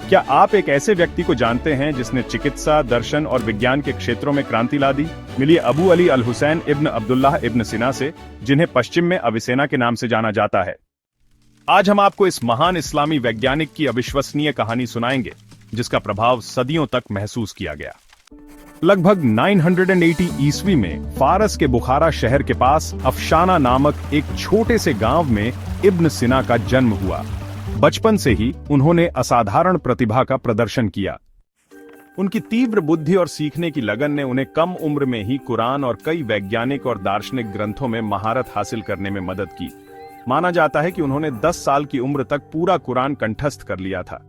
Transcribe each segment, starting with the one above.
क्या आप एक ऐसे व्यक्ति को जानते हैं जिसने चिकित्सा, दर्शन और विज्ञान के क्षेत्रों में क्रांति ला दी? मिलिए अबू अली अल हुसैन इब्न अब्दुल्लाह इब्न सिना से, जिन्हें पश्चिम में अविसेना के नाम से जाना जाता है। आज हम आपको इस महान इस्लामी वैज्ञानिक की अविश्वसनीय कहानी सुनाएंगे, जिसका प्रभाव सदियों तक महसूस किया गया। लगभग 980 ईस्वी में फारस के बुखारा शहर के पास अफशाना नामक एक छोटे से गांव में इब्न सिना का जन्म हुआ। बचपन से ही उन्होंने असाधारण प्रतिभा का प्रदर्शन किया। उनकी तीव्र बुद्धि और सीखने की लगन ने उन्हें कम उम्र में ही कुरान और कई वैज्ञानिक और दार्शनिक ग्रंथों में महारत हासिल करने में मदद की। माना जाता है कि उन्होंने 10 साल की उम्र तक पूरा कुरान कंठस्थ कर लिया था।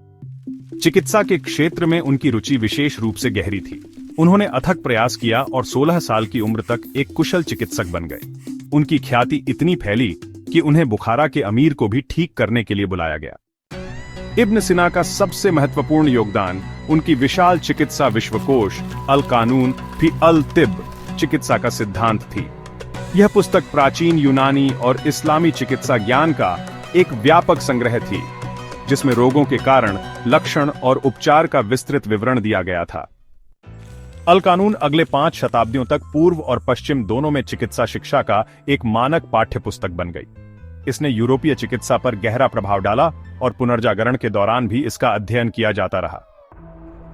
चिकित्सा के क्षेत्र में उनकी रुचि विशेष रूप से गहरी थी। उन्होंने अथक प्रयास किया और 16 साल की उम्र तक एक कुशल चिकित्सक बन गए। उनकी ख्याति इतनी फैली कि उन्हें बुखारा के अमीर को भी ठीक करने के लिए बुलाया गया। इब्न सिना का सबसे महत्वपूर्ण योगदान उनकी विशाल चिकित्सा विश्वकोश अल कानून फी अल तिब चिकित्सा का सिद्धांत थी। यह पुस्तक प्राचीन यूनानी और इस्लामी चिकित्सा ज्ञान का एक व्यापक संग्रह थी, जिसमें रोगों के कारण, लक्षण और उपचार का विस्तृत विवरण दिया गया था। अल कानून अगले 5 शताब्दियों तक पूर्व और पश्चिम दोनों में चिकित्सा शिक्षा का एक मानक पाठ्य पुस्तक बन गई। इसने यूरोपीय चिकित्सा पर गहरा प्रभाव डाला और पुनर्जागरण के दौरान भी इसका अध्ययन किया जाता रहा।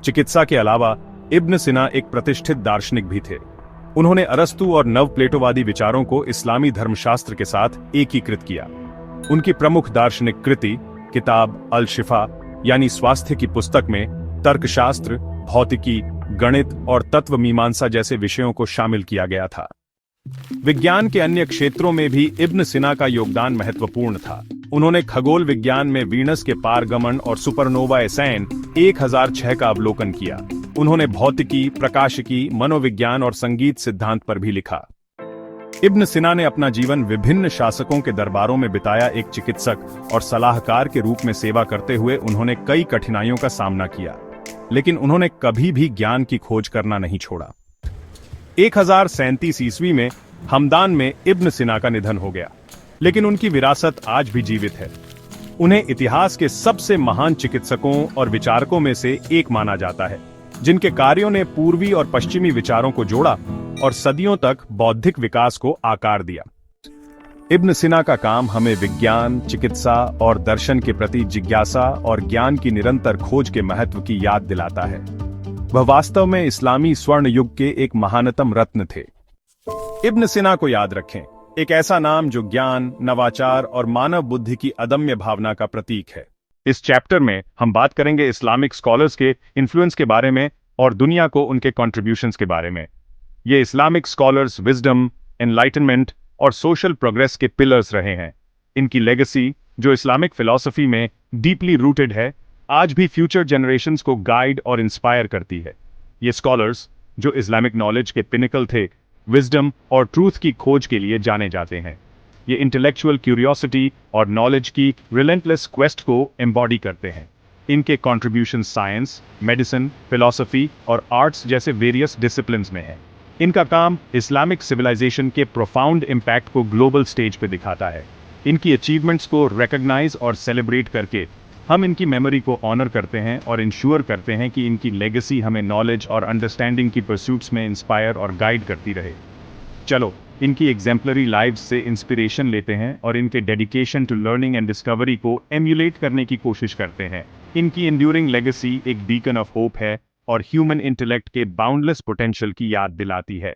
चिकित्सा के अलावा इब्न सिना एक प्रतिष्ठित दार्शनिक भी थे। उन्होंने अरस्तु और नव प्लेटोवादी विचारों को इस्लामी धर्मशास्त्र के साथ एकीकृत किया। उनकी प्रमुख दार्शनिक कृति किताब अल शिफा यानी स्वास्थ्य की पुस्तक में तर्कशास्त्र, भौतिकी, गणित और तत्व मीमांसा जैसे विषयों को शामिल किया गया था। विज्ञान के अन्य क्षेत्रों में भी इब्न सिना का योगदान महत्वपूर्ण था। उन्होंने खगोल विज्ञान में वीनस के पारगमन और सुपरनोवा एसैन 1006 का अवलोकन किया। उन्होंने भौतिकी, प्रकाशिकी, मनोविज्ञान और संगीत सिद्धांत पर भी लिखा। इब्न सिना ने अपना जीवन विभिन्न शासकों के दरबारों में बिताया। एक चिकित्सक और सलाहकार के रूप में सेवा करते हुए उन्होंने कई कठिनाइयों का सामना किया, लेकिन उन्होंने कभी भी ज्ञान की खोज करना नहीं छोड़ा। 1037 ईस्वी में हमदान में इब्न सिना का निधन हो गया, लेकिन उनकी विरासत आज भी जीवित है। उन्हें इतिहास के सबसे महान चिकित्सकों और विचारकों में से एक माना जाता है, जिनके कार्यों ने पूर्वी और पश्चिमी विचारों को जोड़ा और सदियों तक बौद्धिक विकास को आकार दिया। इब्न सिना का काम हमें विज्ञान, चिकित्सा और दर्शन के प्रति जिज्ञासा और ज्ञान की निरंतर खोज के महत्व की याद दिलाता है। वह वास्तव में इस्लामी स्वर्ण युग के एक महानतम रत्न थे। इब्न सिना को याद रखें, एक ऐसा नाम जो ज्ञान, नवाचार और मानव बुद्धि की अदम्य भावना का प्रतीक है। इस चैप्टर में हम बात करेंगे इस्लामिक स्कॉलर्स के इन्फ्लुएंस के बारे में और दुनिया को उनके कॉन्ट्रीब्यूशंस के बारे में। ये इस्लामिक स्कॉलर्स विजडम, एनलाइटनमेंट और सोशल प्रोग्रेस के पिलर्स रहे हैं। इनकी लेगेसी, जो इस्लामिक फिलॉसफी में डीपली रूटेड है, आज भी फ्यूचर जनरेशंस को गाइड और इंस्पायर करती है। ये स्कॉलर्स, जो इस्लामिक नॉलेज के पिनिकल थे, विजडम और ट्रूथ की खोज के लिए जाने जाते हैं। ये इंटेलेक्चुअल क्यूरियोसिटी और नॉलेज की रिलेंटलेस क्वेस्ट को एम्बॉडी करते हैं। इनके कॉन्ट्रीब्यूशन साइंस, मेडिसिन, फिलॉसफी और आर्ट्स जैसे वेरियस डिसिप्लिन्स में है। इनका काम इस्लामिक सिविलाइजेशन के प्रोफाउंड इम्पैक्ट को ग्लोबल स्टेज पे दिखाता है। इनकी अचीवमेंट्स को रिकॉग्नाइज और सेलिब्रेट करके हम इनकी मेमोरी को ऑनर करते हैं और इंश्योर करते हैं कि इनकी लेगेसी हमें नॉलेज और अंडरस्टैंडिंग की परस्यूट्स में इंस्पायर और गाइड करती रहे। चलो, इनकी एग्जेम्पलरी लाइव्स से इंस्पिरेशन लेते हैं और इनके dedication to learning and discovery को एम्यूलेट करने की कोशिश करते हैं। इनकी एंड्यूरिंग लेगेसी एक बीकन ऑफ होप है और ह्यूमन इंटेलेक्ट के बाउंडलेस पोटेंशियल की याद दिलाती है।